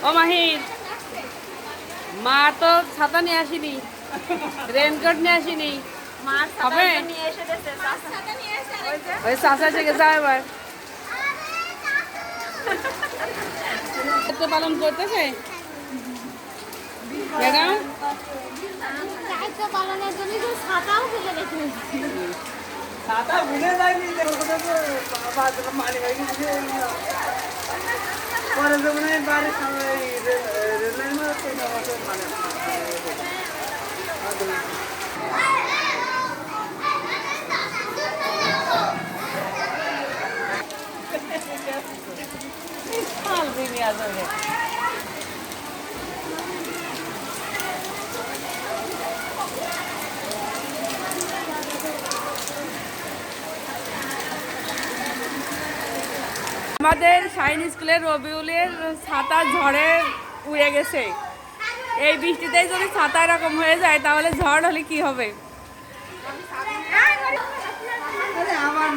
ও মাহির, মা তো ছাতা নিয়ে আসিনি, রেনকোট নিয়ে আসিনি। হবে ওই চাচা থেকে যাও এবার। পালন করতেছে ম্যাডাম। দায়িত্ব পালনের জন্য ছাতাও ফেলে রেখে ছাতা ভুলে যায়নি পরে যখন আমি বাড়ির সামনে রেলের মানে আমাদের শাইন স্কুলের রবিউলের ছাতা ঝড়ে উড়ে গেছে। এই বৃষ্টিতেই যদি ছাতা এরকম হয়ে যায় তাহলে ঝড় হলে কি হবে? আমার